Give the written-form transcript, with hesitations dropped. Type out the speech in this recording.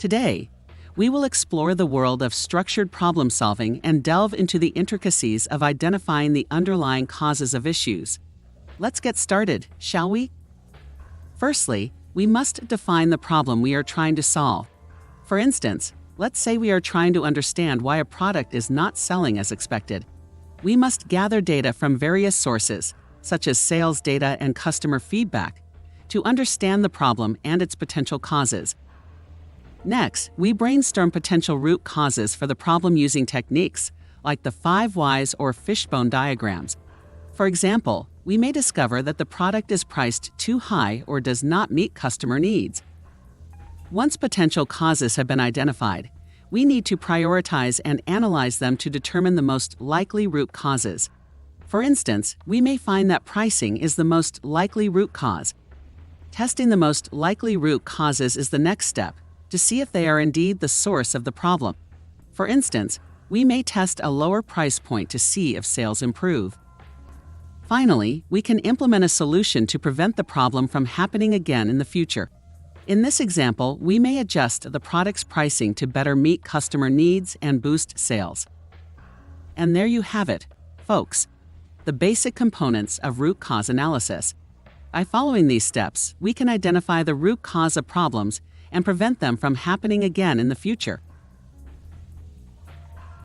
Today, we will explore the world of structured problem solving and delve into the intricacies of identifying the underlying causes of issues. Let's get started, shall we? Firstly, we must define the problem we are trying to solve. For instance, let's say we are trying to understand why a product is not selling as expected. We must gather data from various sources, such as sales data and customer feedback, to understand the problem and its potential causes. Next, we brainstorm potential root causes for the problem using techniques like the 5 whys or fishbone diagrams. For example, we may discover that the product is priced too high or does not meet customer needs. Once potential causes have been identified, we need to prioritize and analyze them to determine the most likely root causes. For instance, we may find that pricing is the most likely root cause. Testing the most likely root causes is the next step to see if they are indeed the source of the problem. For instance, we may test a lower price point to see if sales improve. Finally, we can implement a solution to prevent the problem from happening again in the future. In this example, we may adjust the product's pricing to better meet customer needs and boost sales. And there you have it, folks, the basic components of root cause analysis. By following these steps, we can identify the root cause of problems and prevent them from happening again in the future.